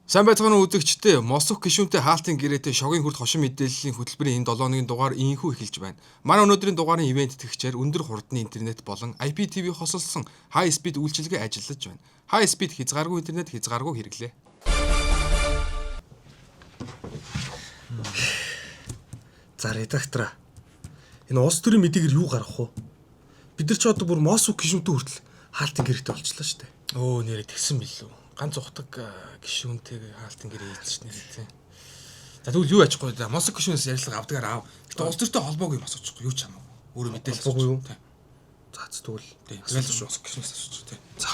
Сайн байцгаана уу үзэгчдээ. Моск гишүүнтэй хаалтын гэрээтэй шогийн хүрд хошин мэдээллийн хөтөлбөрийн энэ 7 өдрийн дугаар ийхүү эхэлж байна. Манай өнөөдрийн дугаарын ивент тэгчээр өндөр хурдны интернет болон IPTV хосолсон high speed үйлчилгээ ажиллаж байна. High speed хязгааргүй интернет хязгааргүй хэрэглээ. За редактора. Энэ улс төрийн мэдээгээр юу гарах вэ? Бид нар ч одоо бүр Моск гишүүнтэй хүртэл хаалтын гэрээтэй болчихлоо шүү дээ. Өө нэрээ тэгсэн билүү. Ганц ухдаг гишүүнтэйгээ хаалтын гэрээ хийчихсэн нэрээ тийм. За тэгвэл юу ачихгүй да Моск гишүүнээс ярилцлага авдгаар аав. Гэтэ улс төртэй холбоогүй бас очихгүй юу ч хамаагүй. Өөрөө мэдээлэл холбоогүй юу? Тийм. За тэгвэл тэгэл Моск гишүүнээс асуучих тийм. За.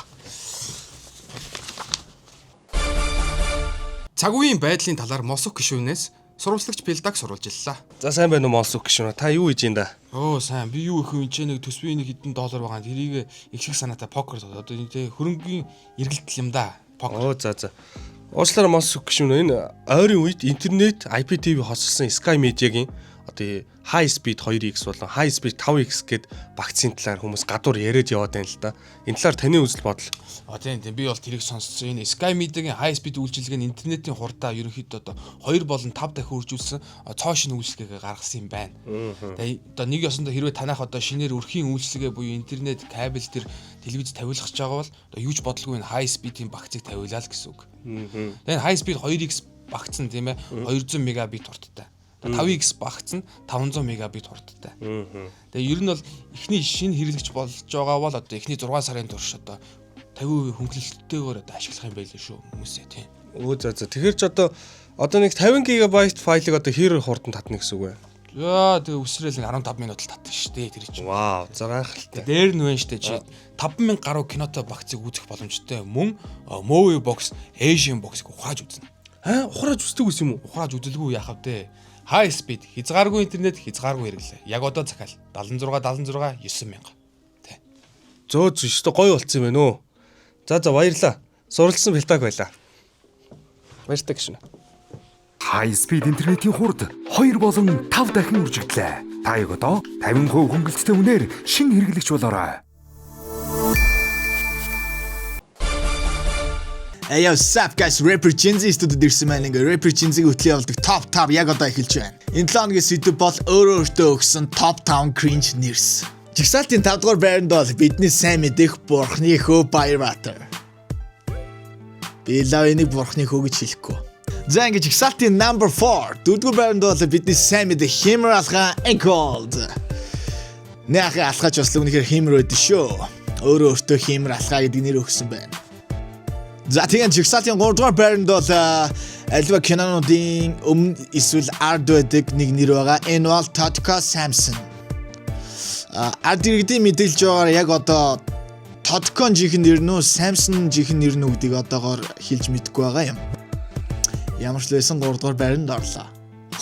Цаг үеийн байдлын талаар Моск гишүүнээс сурвалжлагч Пилдаг сурвалжиллаа. За сайн байна уу Моск гишүүн? Та юу хийж ин да? Оо сайн. Би юу их хэмжээ нэг төсвийн нэг хэдэн доллар байгаа. Тэрийг их шиг санаатай покер одоо энэ хөрөнгөний эргэлтэл юм да. Оо за. Уучлаарай Моск гишүүн энэ ойрын үед интернет IPTV хосолсон Sky Media-гийн одоо high speed 2x болон high speed 5x гэд багцын талаар хүмүүс гадуур яриад яваад байна л да. Энэ талаар таны үзэл бодол. Тийм би бол тэрийг сонссон. Энэ Sky Media-гийн high speed үйлчилгээ нь интернетийн хурдаа ерөнхийдөө одоо 2 болон 5 дахин үржүүлсэн цоо шин үйлчилгээгээ гаргасан юм байна. Тэгээ одоо нэг ёсондоо хэрвээ танах одоо шинээр өрхийн үйлчилгээ буюу интернет кабель төр телевиз тавиулах гэж байгаа бол одоо юу ч бодлого энэ high speed-ийн багцыг тавиулаа л гэсэн үг. Тэгээ high speed 2x багц нь тийм ээ 200 мегабит хурдтай. 5x багц нь 500 мегабит хурдтай. Тэгээ ер нь бол эхний шинэ хэрэглэгч болж байгаа бол одоо эхний 6 сарын турш одоо 50% хөнгөлөлттэйгээр одоо ашиглах юм байлээ шүү хүмүүсээ тийм. Өө за. Тэгэхээр ч одоо нэг 50 ГБ файлыг одоо хэр хурдан татна гэсэн үг вэ? Яа тэгээ үсрээл 15 минут л татна шүү дээ тэр чинь. Вау, за гайхалтай. Дээр нь вэ штэ чи 5000 гаруй кинотой багцыг үзэх боломжтой мөн Movie Box, Asian Box-ыг ухааж үзнэ. Ухааж үздэг ус юм уу? Ухааж үзэлгүй яхав дээ. High speed хязгааргүй интернет хязгааргүй хэрэглээ. Яг одоо захиал 76 9000. Тэ. Зөө өстө гоё болцсон юм байна уу? За баярлаа. Суралцсан Пилдаг байлаа. Баяртай гişүн. High speed интернетийн хурд 2 болон 5 дахин үржигдлээ. Та яг одоо 50% хөнгөлөлттэй үнээр шинэ хэрэглэгч болоорой. Hey yo, sup guys, Rapper Jinzy студид ирсэн маань ингээ Rapper Jinzy-г хөтлөе болдог топ яг одоо эхэлж байна. Энэ 7 өдрийн сэдв бол өөртөө өгсөн топ 5 cringe нэрс. Жигсаалтын 5 дугаар байранд бол бидний сайн мэдэх Бурхны хөө Баярбаатар. Би лав энийг Бурхны хөө гэж хэлэхгүй. За ингээ жигсаалтын number 4 4 дугаар байранд бол бидний сайн мэдэх Химэр алхаа Encold. Нэх алхаач бас үнэхээр Химэр байд шүү. Өөртөө Химэр алхаа гэдэг нэр өгсөн байна. За тийм жигсаалтын 3 дугаар байранд бол альва кинонуудын өмнө эсвэл ард байдаг нэг нэр байгаа. Энэ бол Totco Samson. Ард иргэдийн мэдээлж байгаагаар яг одоо Totco-н жинхэнэ нэр нь Samson жинхэнэ нэр нь үгдийг одоогоор хэлж мэдэхгүй байгаа юм. Ямар ч лсэн 3 дугаар байранд орлоо.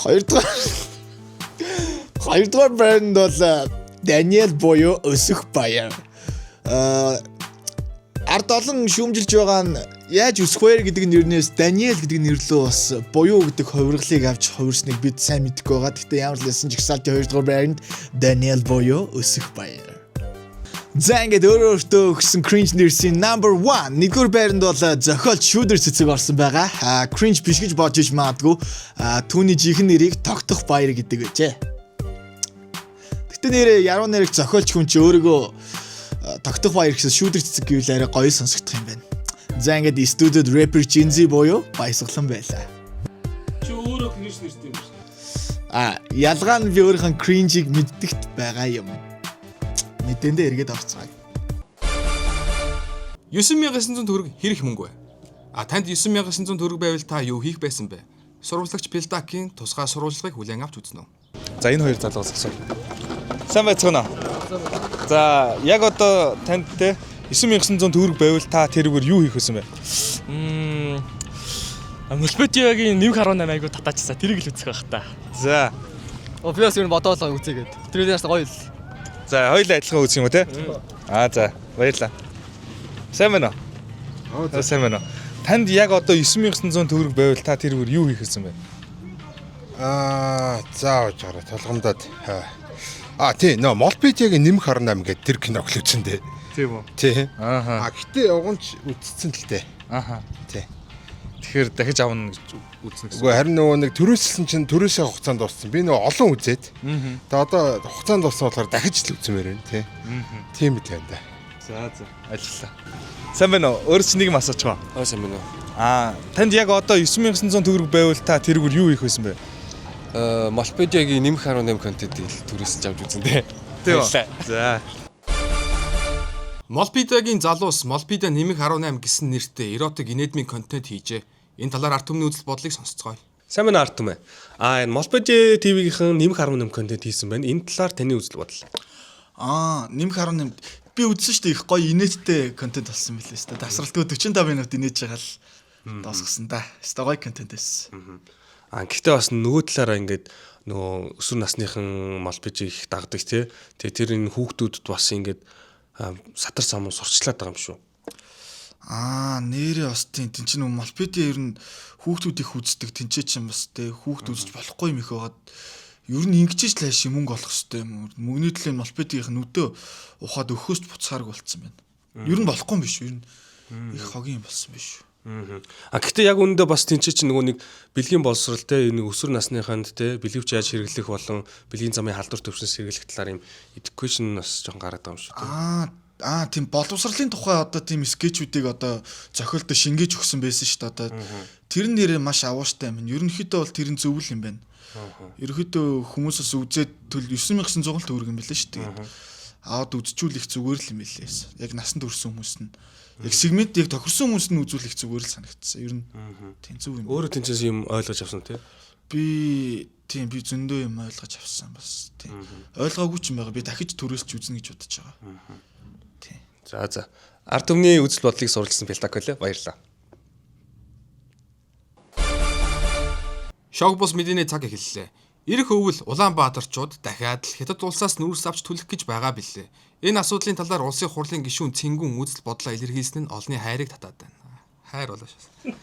2 дугаар байранд бол Daniel буюу Өсөх Баяр. Ард олон шүүмжилж байгаа нь яаж өсөх вэ гэдэг нэрнээс Даниэл гэдэг нэрлөө бас буюу гэдэг хувиргалыг авч хувирсныг бид сайн мэдэхгүй байгаа. Гэхдээ ямар ч лсэн жигсаалтын 2 дугаар байранд Даниэл буюу Өсөх Баяр. За ингээд өөртөө өгсөн cringe нэрсийн number 1 нэгдүгээр байранд бол зохиолч Shooter цэцэг орсон байгаа. Cringe биш гэж бодож иж магадгүй. Түүний жинхэнэ нэрийг Тогтох Баяр гэдэг гэжээ. Гэтэ нэрээ яруу нэрийг зохиолч хүн чи өөрийгөө Тогтох Баяр гэсэн Shooter цэцэг гэвэл арай гоё сонсогдох юм байна. За ингээд студид Rapper Jinzy буюу Баясгалан байлаа. Чи өөрөө cringe нэртэй юм Ялгаа шүү. нь би өөрийнхөө cringe-ийг мэддэгт байгаа юм. Мэдэндээ эргээд орцгаая. 9900 төгрөг хэр их мөнгө вэ? Танд 9900 төгрөг байвал та юу хийх байсан бэ? Сурвалжлагч Пилдагийн тусгай сурвалжлагыг хүлээн авч үзнэ үү? За энэ хоёр залуус асуу. Сайн байцгаана уу? За яг одоо танд те 9900 төгрөг байвал та тэрүүгээр юу хийх вэ? Мөлбөтиагийн нэмг 18 айгу татаачсаа тэрийг л үзэх байх та. За. Би бас юу бодоолоо үзээгээд. Тэрээс гоё л. За хоёулаа адилхан үзэх юм уу те? За баярлаа. Сайн байна уу? Сайн байна уу? Танд яг одоо 9900 төгрөг байвал та тэрүүгээр юу хийх вэ? За ожаараа толгомдоод. Тий, Молбитиагийн нэмэх 18 гэдэг тэр киног л үзсэн дээ. Тийм үү? Тий. Гэтээ угонч үтцсэн л дээ. Аха. Тий. Тэгэхээр дахиж авна гэж үзнэ гэсэн. Үгүй харин нөгөө нэг төрөөссөн чинь төрөөсөө хугацаанд дууссан. Би нөгөө олон үзээд. Тэгээ одоо хугацаанд дууссан болохоор дахиж л үзмээр байна тий. Тийм л байна да. За ажиллаа. Сайн байна уу? Өөрөө чи нэг юм асуучих уу? Сайн байна уу? Танд яг одоо 9900 төгрөг байвал та тэрүүгээр юу хийх байсан бэ? Молпедиагийн нэмэх 18 контентийг түрээсэлж авч үзэн дээ. Тийм үү? За. Молпидагийн залуус Молпида нэмэх 18 гэсэн нэртэй эротик инедмийн контент хийжээ. Энэ талаар арт түмний үзэл бодлыг сонсцгоё. Сайн байна арт түмэ. Энэ Молпеди ТV-ийн нэмэх 18 контент хийсэн байна. Энэ талаар таны үзэл бодол. Нэмэх 18 би үзсэн шүү дээ, их гоё инээдтэй контент болсон мэлээ шүү дээ. Тасралтгүй 45 минут инээж байгаа л дуусгасан да. Өстой гоё контент байсан. Гэхдээ бас нөгөө талаараа ингээд нөгөө өсвөр насныхан Молпеди их дагдаг тий. Тэгээ тэр энэ хүүхдүүдэд бас ингээд сатар самуу сурчлаад байгаа юм шүү. Нэрээ бас тийм чинь Молпеди ер нь хүүхдүүд их үздэг тэнцээ чинь бас те хүүхд үзэж болохгүй юм их байгаад ер нь ингэж л хайш мөнгө олох хэрэгтэй юм. Мөнгөний төлөө Молпедийн нүдөө ухаад өхөөс буцаарг болцсон байна. Ер нь болохгүй юм биш үү? Ер нь их хогийн болсон биш үү? Гэхдээ яг үүндээ бас тэнцээ чинь нөгөө нэг бэлгийн боловсрал те энэ өсвөр насныханд те бэлгэвч яаж хэрэглэх болон бэлгийн замын халдвар төвшнөөс хэрэглэх талаар юм education бас жоохон гараад байгаа юм шүү те. Тийм боловсролын тухай одоо тийм скетчүүдийг одоо зохиолдоо шингээж өгсөн байсан шүү дээ. Одоо тэрэн нэрээ маш авууштай юм. Ерөнхийдөө бол тэр нь зөвл юм байна. Ерөнхийдөө хүмүүсээс үзээд 9900 төгрөг юм билээ шүү дээ. Аваад үзчихүүлэх зүгээр л юм билээ. Яг насанд хүрсэн хүмүүс нь яг сегмент яг тохирсон хүмүүс нь үзүүлэх зүгээр л санагдсан. Ер нь тийм зөв юм. Өөрөө тэнцээс юм ойлгож авсан тий. Би зөндөө юм ойлгож авсан бас тийм. Ойлгоогүй ч юм байгаа. Би дахиж төрөөсч үзнэ гэж бодож байгаа. За. Арт түмний үзэл бодлыг суралцсан Пелтаколе баярлалаа. Шог бус мэдээний цаг эхэллээ. Ирэх өвөл Улаанбаатарчууд дахиад л Хятад улсаас нүүрс авч түлхэх гэж байгаа билээ. Энэ асуудлын талаар улсын хурлын гишүүн Цэнгүүн үзэл бодлоо илэрхийлсэн нь олонний хайрыг татаад байна. Хайр болоо шээ.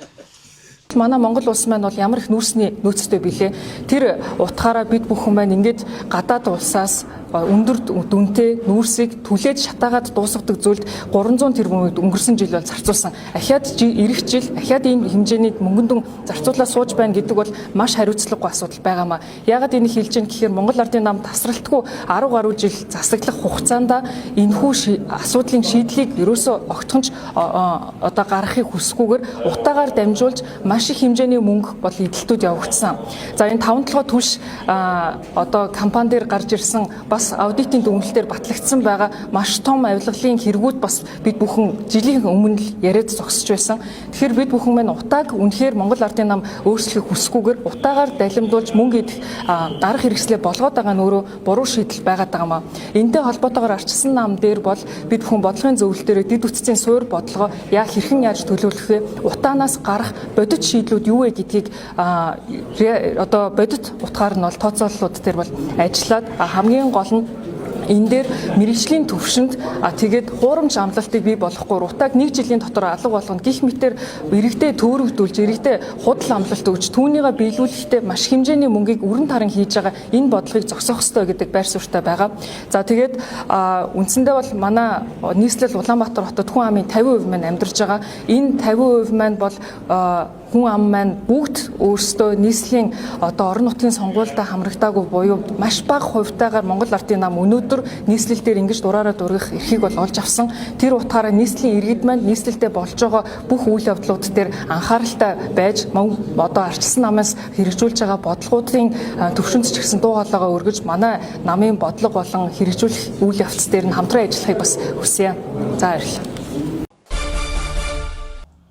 Манай Монгол улс маань бол ямар их нүүрсний нөөцтэй билээ. Тэр утгаараа бид бүхэн маань ингээд гадаад улсаас өндөр дүнтэй нүүрсийг түлээж шатаагаад дуусгадаг зүйлд 300 тэрбумыг өнгөрсөн жил бол зарцуулсан. Ахиад ирэх жил ахиад ийм хэмжээний мөнгөн дүн зарцуулаад сууж байна гэдэг бол маш хариуцлагагүй асуудал байгаамаа. Яагаад энийг хэлж байна гэхээр Монгол Ардын нам тасралтгүй 10 гаруй жил засаглах хугацаанд энэхүү асуудлын шийдлийг ерөөсөө огтхонч одоо гаргахыг хүсэхгүйгээр утаагаар дамжуулж маш их хэмжээний мөнгө бол эдэлтүүд явагдсан. За энэ 5 толгой түлш одоо компани дээр гарч ирсэн бас аудитын дүгнэлтээр батлагдсан байгаа маш том авилгалын хэрэгүүд бас бид бүхэн жилийн өмнө л яриад зогсож байсан. Тэгэхээр бид бүхэн маань утааг үнэхээр Монгол Ардын нам өөрчлөхийг хүсэхгүйгээр утаагаар далимдуулж мөнгө идэх арга хэрэгслээ болгоод байгаа нь өөрөө буруу шийдэл байгаад байгаамаа. Энтэй холбоотойгоор арчсан нам дээр бол бид бүхэн бодлогын зөвлөлтөөр дэд үтцийн суур бодлогоо яг хэрхэн яаж төлөвлөх вэ? Утаанаас гарах бодит шийдлүүд юу вэ гэдгийг одоо бодит утгаар нь бол тооцооллууд дээр бол ажиллаад хамгийн гол нь энэ дээр мэрэгжлийн төвшөнд тэгээд хуурамч амлалтыг бий болохгүй утааг 1 жилийн дотор алга болгоно гих мэтэр иргэдэд төөрөгдүүлж иргэдэд худал амлалт өгч түүнийгээ биелүүлэхдээ маш хэмжээний мөнгийг өрн таран хийж байгаа энэ бодлогыг зогсоох ёстой гэдэг байр суурьтай байгаа. За тэгээд үндсэндээ бол манай нийслэл Улаанбаатар хотод хүн амын 50% маань амьдарч байгаа. Энэ 50% маань бол хүн ам маань бүгд өөрсдөө нийслэлийн одоо орон нутгийн сонгуультай хамрагдаагүй буюу маш бага хувьтайгаар Монгол Ардын нам өнөөдөр нийслэл дээр ингэж дураараа дургах эрхийг бол олж авсан. Тэр утгаараа нийслэлийн иргэд маань нийслэлдээ болж байгаа бүх үйл явдлууд дээр анхааралтай байж одоо арчсан намаас хэрэгжүүлж байгаа бодлогуудын төвшөнд ч гэсэн дуу хоолойгоо өргөж манай намын бодлого болон хэрэгжүүлэх үйл явц дээр нь хамтран ажиллахыг бас хүсье. За баярлалаа.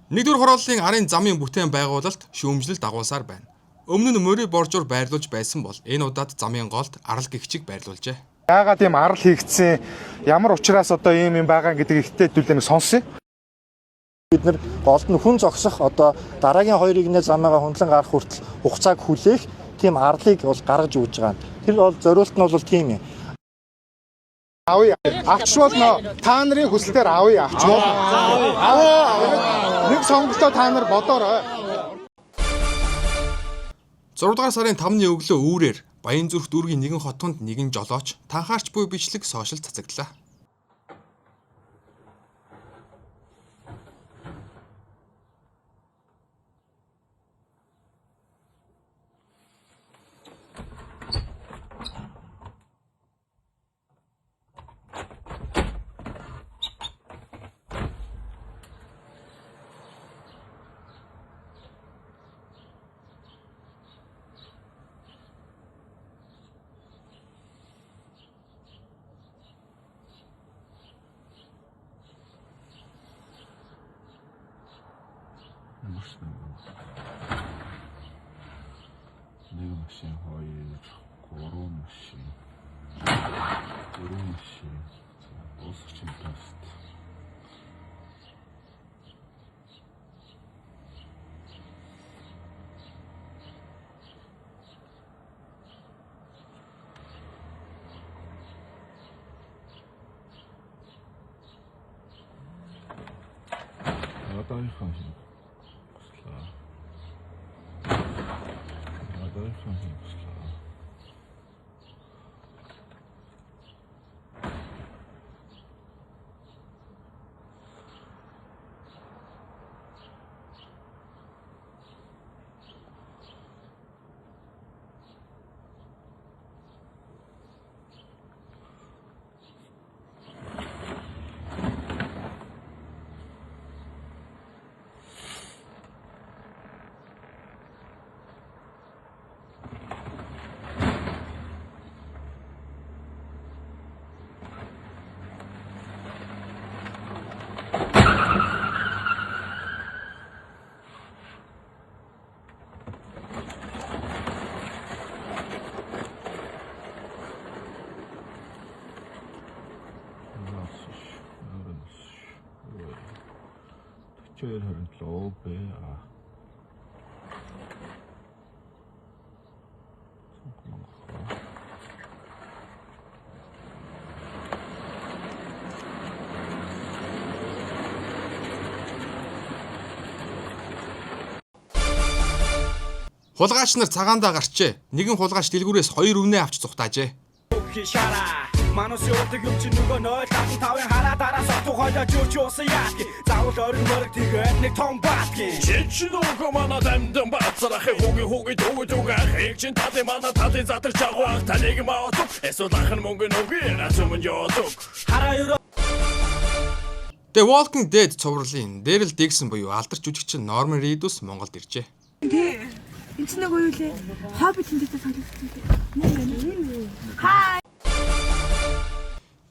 Нэгдүгээр хорооллын арын замын бүтээн байгуулалт шүүмжлэлд дагуулсаар байна. Өмнө нь мөрийн боржуур байрлуулж байсан бол энэ удаад замын голд арал гихчиг байрлуулжээ. Яагаад ийм арал хийгдсэн, ямар учраас одоо ийм юм байгаа гэдэг ихтэй зүйлийг сонсъё. Бид нар голд нь хүн зогсох одоо дараагийн 2-ын замыгаа хөндлөн гарах хүртэл хугацааг хүлээх тийм арлыг бол гаргаж өгж байгаа. Тэр бол зориулт нь бол тийм юм. Авъя. Авчвал та нарын хүслээр авъя. Авчвал. Нэг сонголтоо та нар бодоорой. 6 дугаар сарын 5-ны өглөө үүрээр Баянзүрх дүүргийн нэгэн хотонд нэгэн жолооч танхаарч буй бичлэг сошиал цацагдлаа. машин. Нэг машин, хоёр, гурван машин. Гурван машин. Дуусчихсан таст. Надайхан хин. Надайхан хин. Чөөр хөрөнгөлөө бэ. Хулгайч нар цагаандаа гарчээ. Нэгэн хулгайч дэлгүүрээс 2 өвнөө авч зүхтаажээ. Манус явдаг юм чи нөгөө 055-ын хараа дараас тухайда жууч уусан яах. Заавал орон морог тэгээд нэг том баатгийн. Чи нөгөө манай дамдан бацрах хүүгийн төвөг чин татэ манай татэ задарч авах таныг маатук. Эсвэл ахын мөнгө нүгээр ачмын ёолук. Хараа юу. The Walking Dead цувралын Daryl Dixon буюу алдарч жүжигчин Norman Reedus Монголд иржээ. Энэ ч нэг юу лээ. Hobbit энэ төлөвлөлт. Хай.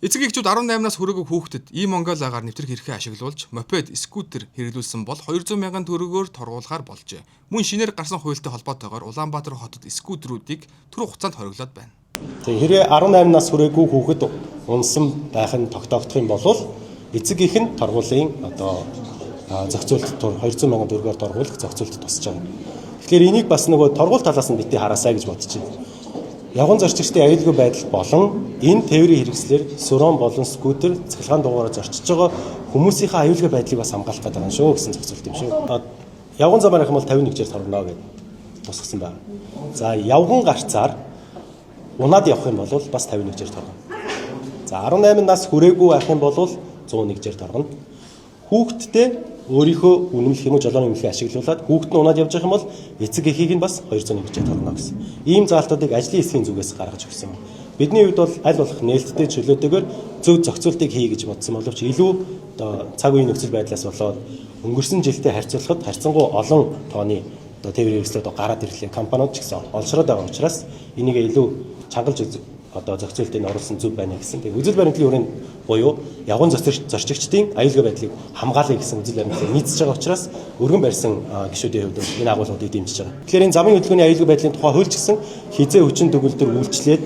Эцэг эхчүүд 18-наас хүрээгүй хүүхдэд e-Mongolia-гаар нэвтрэх эрхээ ашиглуулж мопед, скутер хэрэглүүлсэн бол 200 мянган төгрөгөөр торгуулахаар болжээ. Мөн шинээр гарсан хуультай холбоотойгоор Улаанбаатар хотод скутерүүдийг түр хугацаанд хориглоод байна. Хэрэг 18-наас хүрээгүй хүүхэд унсан байх нь тогтоогдох юм бол эцэг их нь торгуулийн зохицуулт 200 мянган төгрөгөөр торгуулах зохицуулт тусч байгаа. Тэгэхээр энийг бас нөгөө торгуул талаас нь бити хараасаа гэж бодож байна. Явган зорчигчдын аюулгүй байдал болон энэ тээврийн хэрэгслэр сүрон болон скутер цахилгаан дугаараар зорчиж байгаа хүмүүсийнхээ аюулгүй байдлыг бас хамгаалах гэдэг юм шүү гэсэн зохицуулт юм шүү. Явган замаар их юм бол 51-ээр торгоно гэж тусгасан байна. За явган гарцаар унаад явах юм бол бас 51-ээр торгоно. За 18 нас хүрээгүй байх юм бол 101-ээр торгоно. Хүүхдтэй өөрийнхөө үнэмлэх юм уу жолооны үнэмлэхийг ашиглуулад хүүхэд нь унаад явж байгаа юм бол эцэг эхийг нь бас 201-ээр торгоно гэсэн. Ийм заалтуудыг ажлын эсхийн зүгээс гаргаж өгсөн. Бидний хувьд бол аль болох нээлттэй чөлөөтэйгээр зөв зохицуултыг хий гэж бодсон боловч илүү цаг үеийн нөхцөл байдлаас болоод өнгөрсөн жилдээ харьцуулахад харьцангуй олон тооны тээврийн хэрэгслүүд гараад ирлээ. Компаниуд ч гэсэн олшроод байгаа учраас энийг илүү чангалж зохицуултыг оруулсан зүг байна гэсэн. Тэгээ үзэл баримтлалын өрөөнд буюу явган зорчигчдын аюулгүй байдлыг хамгаалъя гэсэн үзэл баримтлалыг нийцэж байгаа учраас өргөн барьсан гишүүдийн хувьд энэ агуулгуудыг дэмжиж байгаа. Тэгэхээр энэ замын хөдөлгөөний аюулгүй байдлын тухай хуульч гэсэн хизээ хүчин төгөлдөр үйлчлээд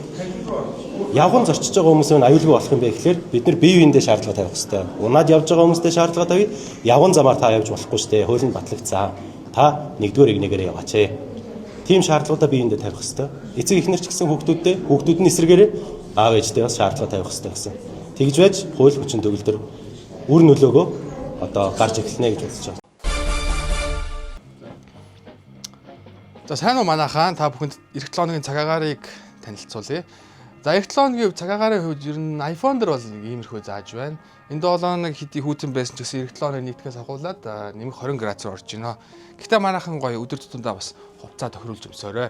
явган зорчиж байгаа хүмүүс нь аюулгүй болох юм бэ гэхээр бид нар бие биендээ шаардлага тавих хэрэгтэй. Унаад явж байгаа хүмүүстэй шаардлага тавья. Явган замаар та явж болохгүй шүү дээ. Хуулинд батлагдсан. Та нэгдүгээр игнэгээр яваач. Тийм шаардлагуудаа биеиндээ тавих хэрэгтэй. Эцэг эхнэр ч гэсэн хүүхдүүдний эсрэгээр аав ээжтэй бас шаардлага тавих хэрэгтэй гэсэн. Тэгж байж хууль хүчин төгөлдөр үр нөлөөгөө гарч эхэлнэ гэж бодож байна. За сайн уу манайхаа та бүхэнд эх 7 хоногийн цагаагарыг танилцуулъя. За эх 7 хоногийн цагаагарын хувьд ер нь iPhone дээр бол нэг иймэрхүү зааж байна. Энэ 7 хоног хэдий хүүтэн байсан ч гэсэн эх 7 хоногийн нийтгээс ахуулаад нэмэх 20 градусаар орж байна. Гэхдээ манайхан гоё өдөр тутамдаа бас хувцас тохируулж өмсөөрэй.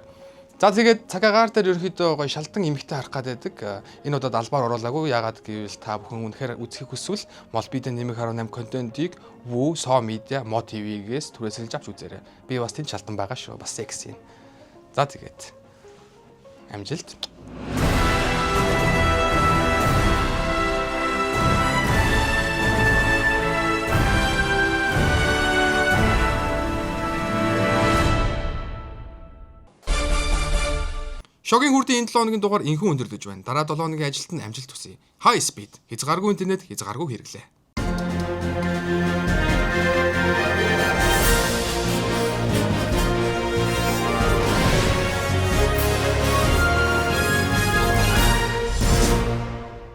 За тэгээд цагаагаар дээр ерөнхийдөө гоё шалдан эмхтэй харах гэдэг. Энэ удаад албаар оруулаагүй. Яагаад гэвэл та бүхэн үнэхээр үзхийг хүсвэл Мол Бидэн нэмэх 18 контентыг Woo, So Media, Mo TV-гээс түрээсэлж авч үзээрэй. Би бас тэнд шалдан байгаа шүү. Бас секси. За тэгээд амжилт. Шогийн хүрдийн энэ 7 хоногийн дугаар инхэн өндөрлөж байна. Дараа 7 хоногийн ажилд нь амжилт хүсье. High speed хязгааргүй интернет хязгааргүй хэрэглээ.